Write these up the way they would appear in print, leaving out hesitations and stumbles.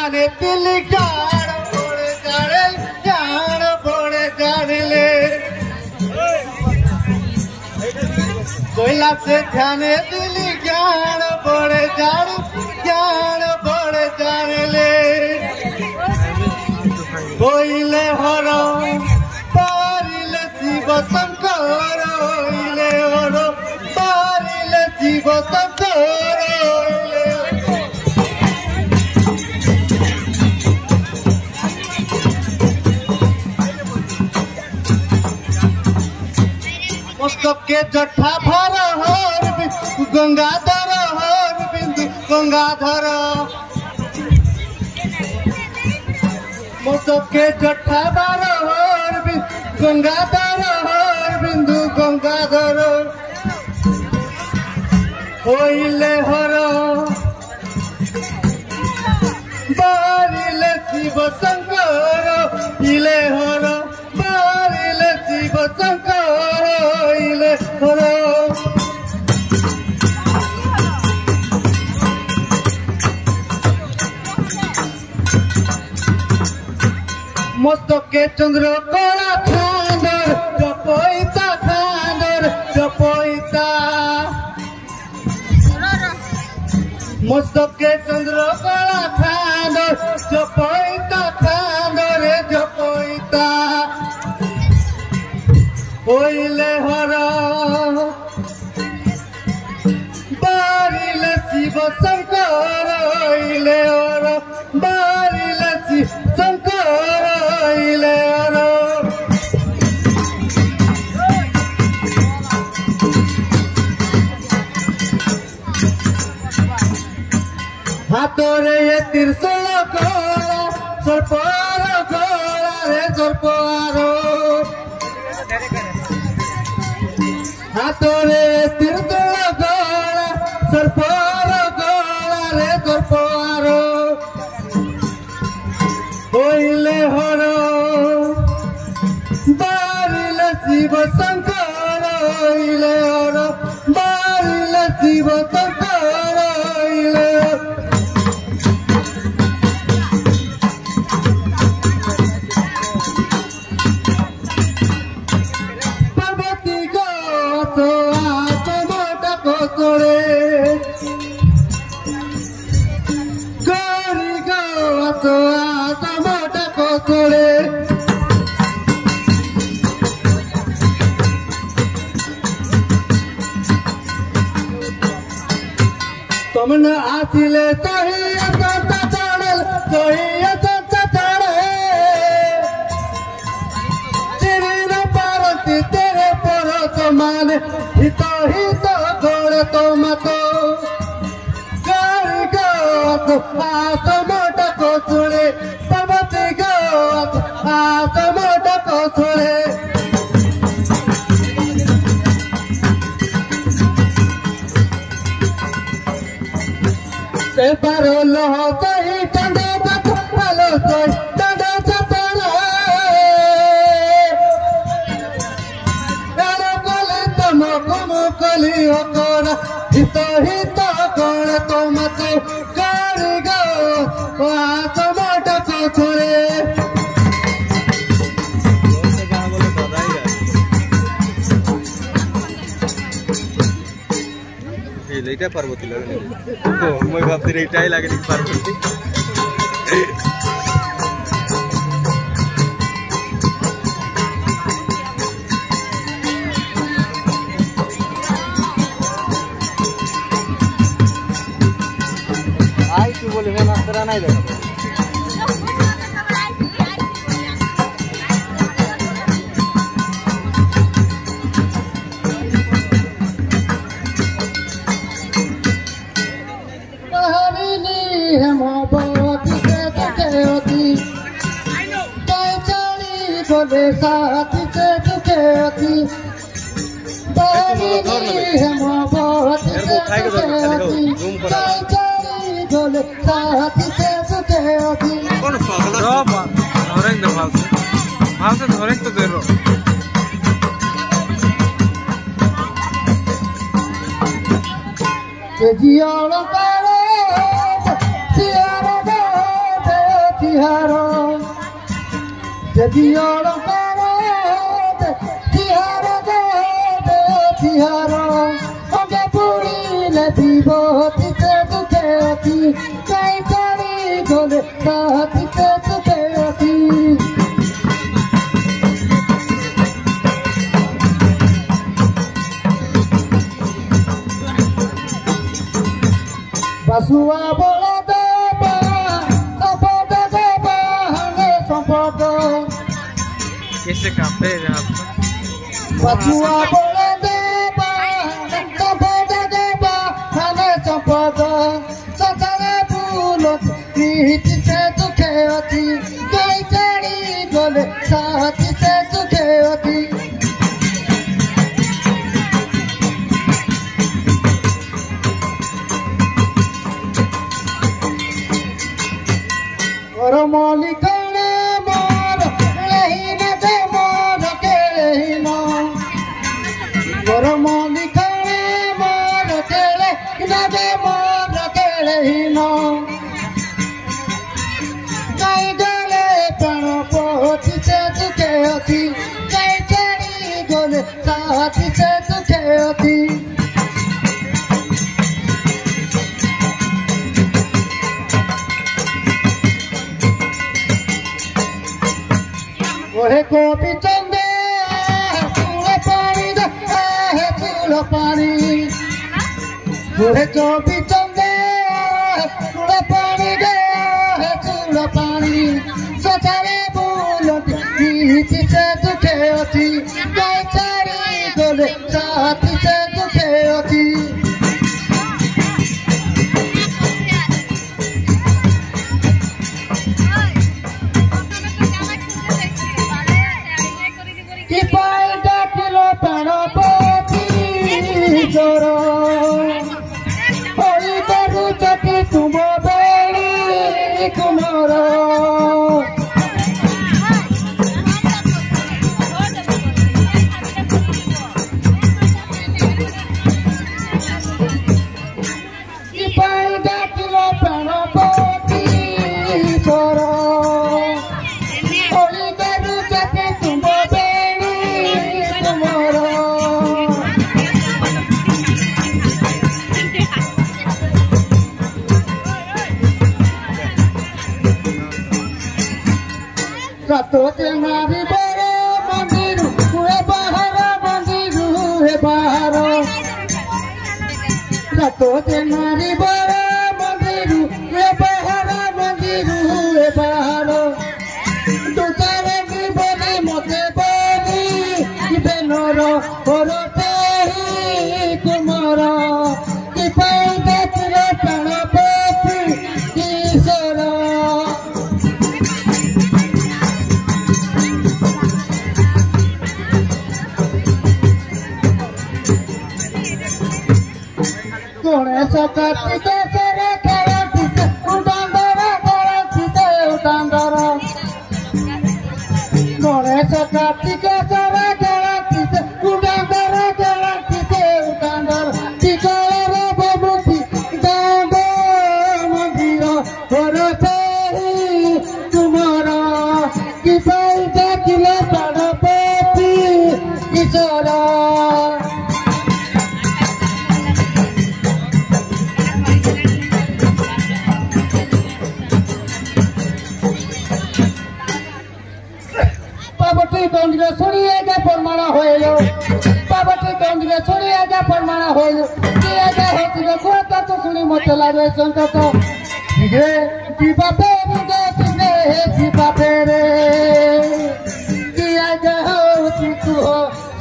ध्याने दिल जान पड़े जाने जान पड़े जाने ले कोयला से ध्याने दिल जान पड़े जाने ले कोयले हरो पारिले शिव शंकर इले हरो पारिले शिव शंकर मस्तक के जट्ठा भर हर गंगाधर हर बिंदु गंगाधर मस्तक के जट्ठा भर हर गंगाधर हर बिंदु गंगाधर होइले हर बारिले शिव शंकर इले हर बारिले शिव शंकर इले हर मस्तके चंद्र कला खांदर जपैता मस्तके चंद्र कला खांदर जपैता होइले हर बारिले शिव शंकर इले हर बारिले शिव शंकर इले हर हाथोरे ये त्रिशूल कोला सर्पर कोला रे सर्पारो हाथोरे त्रिशूल कोला सर्पर कोला रे सर्पारो होइले हर बारिले शिव शंकर इले हर बारिले शिव शंकर इले पार्वती गो तो मोटा कोसरे गौरी गो तो मोटा कोसरे तुमने आसिले सही संता चढ़ल सही संता चढ़े तेरे न पारती तेरे परत माने हित गोड़े तो मतो गाड़ी गो हाथ मोटा को सुने पर्वती गो हाथ मोटा को सुने से पारो लोह सही डंडे चलो सही डंडे चलो यार कोले तुम कली होकर हित कौन तो मत गाड़ी गो हाथ मोटा को छोड़े এইটা পার্বতী লাগে মই ভাবছি এইটাই লাগে পার্বতী আই কি বলি না মাস্টার নাই দেখো बोले साथी से दुखे अति बारिनी हम बहुत से दुखे अति बोले साथी से दुखे अति कौन पागल है धरेंगे दे भाव से धरेंगे तो दे रो के जियालो करे सियारो दे Dior Parade, Tiara de Tiara, Oga Puri, le vivo, Tite Tuteati, Kaitari, Gole, Tite Tuteati. Basua bola deba, sopoda deba, hane sopoda. कैसे कांपते हैं आप? Basua bola deba, sopoda deba, hane sopoda. Sasare bulot, niti se tukeoti, kai chari gole, sati se tukeoti. Molikane mor lehina de mor kelehina molikane mor kelehina de mor kelehina kai gale prano poti se tukeoti kai chari gole sati se tukeoti. Ohe kopi chande, tula pani da, tula pani. Ohe kopi chande, tula pani da, tula pani. Sachare buloti, niti se tukeoti, kai chari gole, sati se tukeoti. Hoy perrucha que tuvo beli kumara. Ipai dakilo pano poti choro. Hoy perrucha que tuvo beli kumara. Rato te mari bere mandiru, ue bahara mandiru, ue bahara. Rato te mari bere mandiru, ue bahara mandiru, ue bahara. Tu tare mi boli mote boli, ibenoro orote hi kumara. Ipai dekile pana poti isora. Ganesha Kartike sere karantite udandara karantite udandara. Ganesha Kartike sere karantite udandara karantite udandara. Tikalare babuti dando mandira horate tumara. Kipai dakile pada peti isora. Congress Suriyaga Parmana Hoyo, Pabati Congress Suriyaga Parmana Hoyo, Tiaga Hotila Kota to Suni Motela Santato, Tiba Pere, Tiba Pere, Tiaga Hotitu,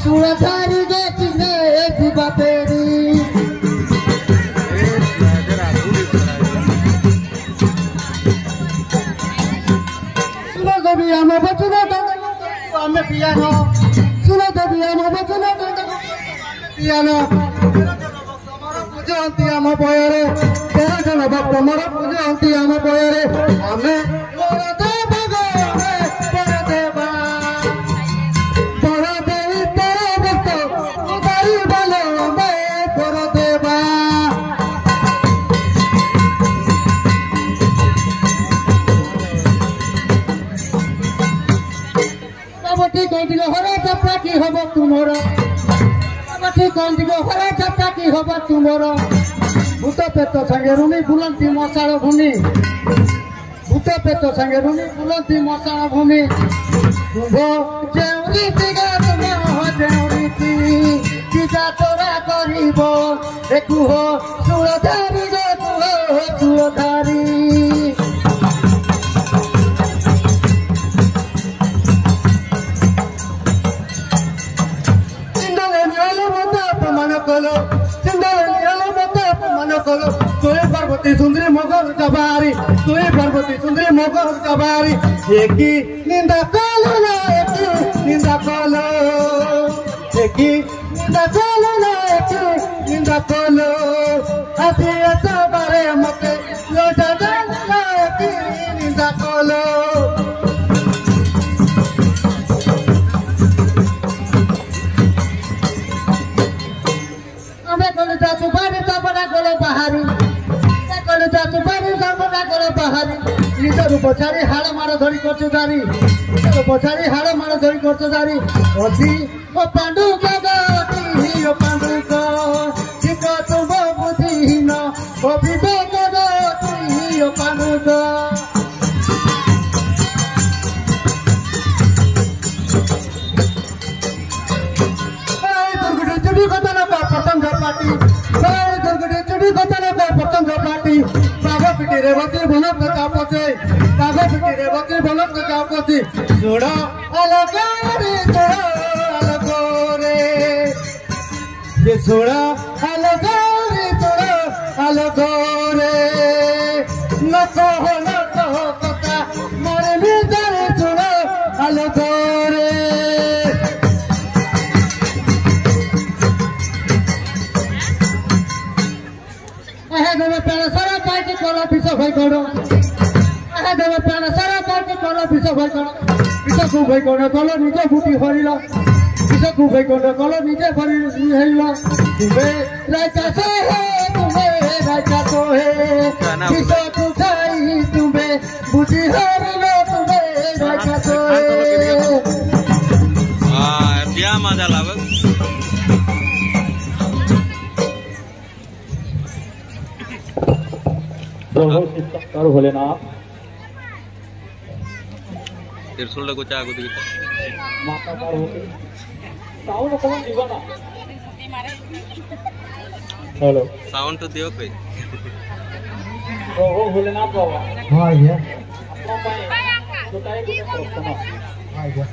Suratari Getine, Tiba Pere. Suno Ame piano, suno to piano, suno to piano. Puja anti ama boyare, tera jana bappa mara puja anti ama boyare. Ame pora deva gore, pora deva. Pora devi tera bappa, udai balo ame pora deva. ঠিক কইদিগো হরে যাত্রা কি হব তোমার বাবা ঠিক কইদিগো হরে যাত্রা কি হব তোমার ভূত পেত সঙ্গে রুনি বুলন্তি মশাল ভূমি ভূত পেত সঙ্গে রুনি বুলন্তি মশাল ভূমি শুভ যেউরি দিগা তোমার যেউরি দিগা তোরা করিব একুহ সুরধারি গো তুহ সুরধারি पार्वती सुंदरी मगर जबारी तुई पार्वती सुंदरी मगर जबारी एकी निंदा कलो ना एकी निंदा कलो एकी निंदा कलो ना एकी निंदा कलो आती ऐसा बारे मते लो जाना ना एकी निंदा कलो हमें कलो जातु बारी तो बड़ा कलो बाहरी जातु बारी सर्वदा करो बाहारी निजर उपचारी हाड़ मार धरी करछु दारी निजर उपचारी हाड़ मार धरी करछु दारी अति ओ पांडु गगति ओ पांडु को ठीक तुम बुद्धिहीन ओ विवेक गति ओ पांडु को दुर्गुडी चुड़ी कतन का पतंग पाटी दुर्गुडी चुड़ी कतन का पतंग पाटी पिटी रेवती भनक कापचे बाघ पिटी रेवती भनक कापचे जोड़ा अलग रे ये जोड़ा अलग रे न कहो कथा मारे भीतर जोड़ा अलग रे सारा पार्टी करो पिछो भाई करो देवे प्राण सारा पार्टी करो पिछो भाई करो पिछो को भाई करो कलो निजे फुटी हरिल पिछो को भाई करो कलो निजे हरिल तुम्हें राजा सो है पिछो को खाई तुम्हें बुद्धि हरिल तुम्हें राजा सो है बिया मजा लावे प्रभु भोलेनाथ त्रिशूल को चाह गुदी माता पार्वती साउंड कौन जीवना हेलो साउंड तो दियो कोई प्रभु भोलेनाथ बाबा हां ये अपना पाए तो काय को प्रश्न हां ये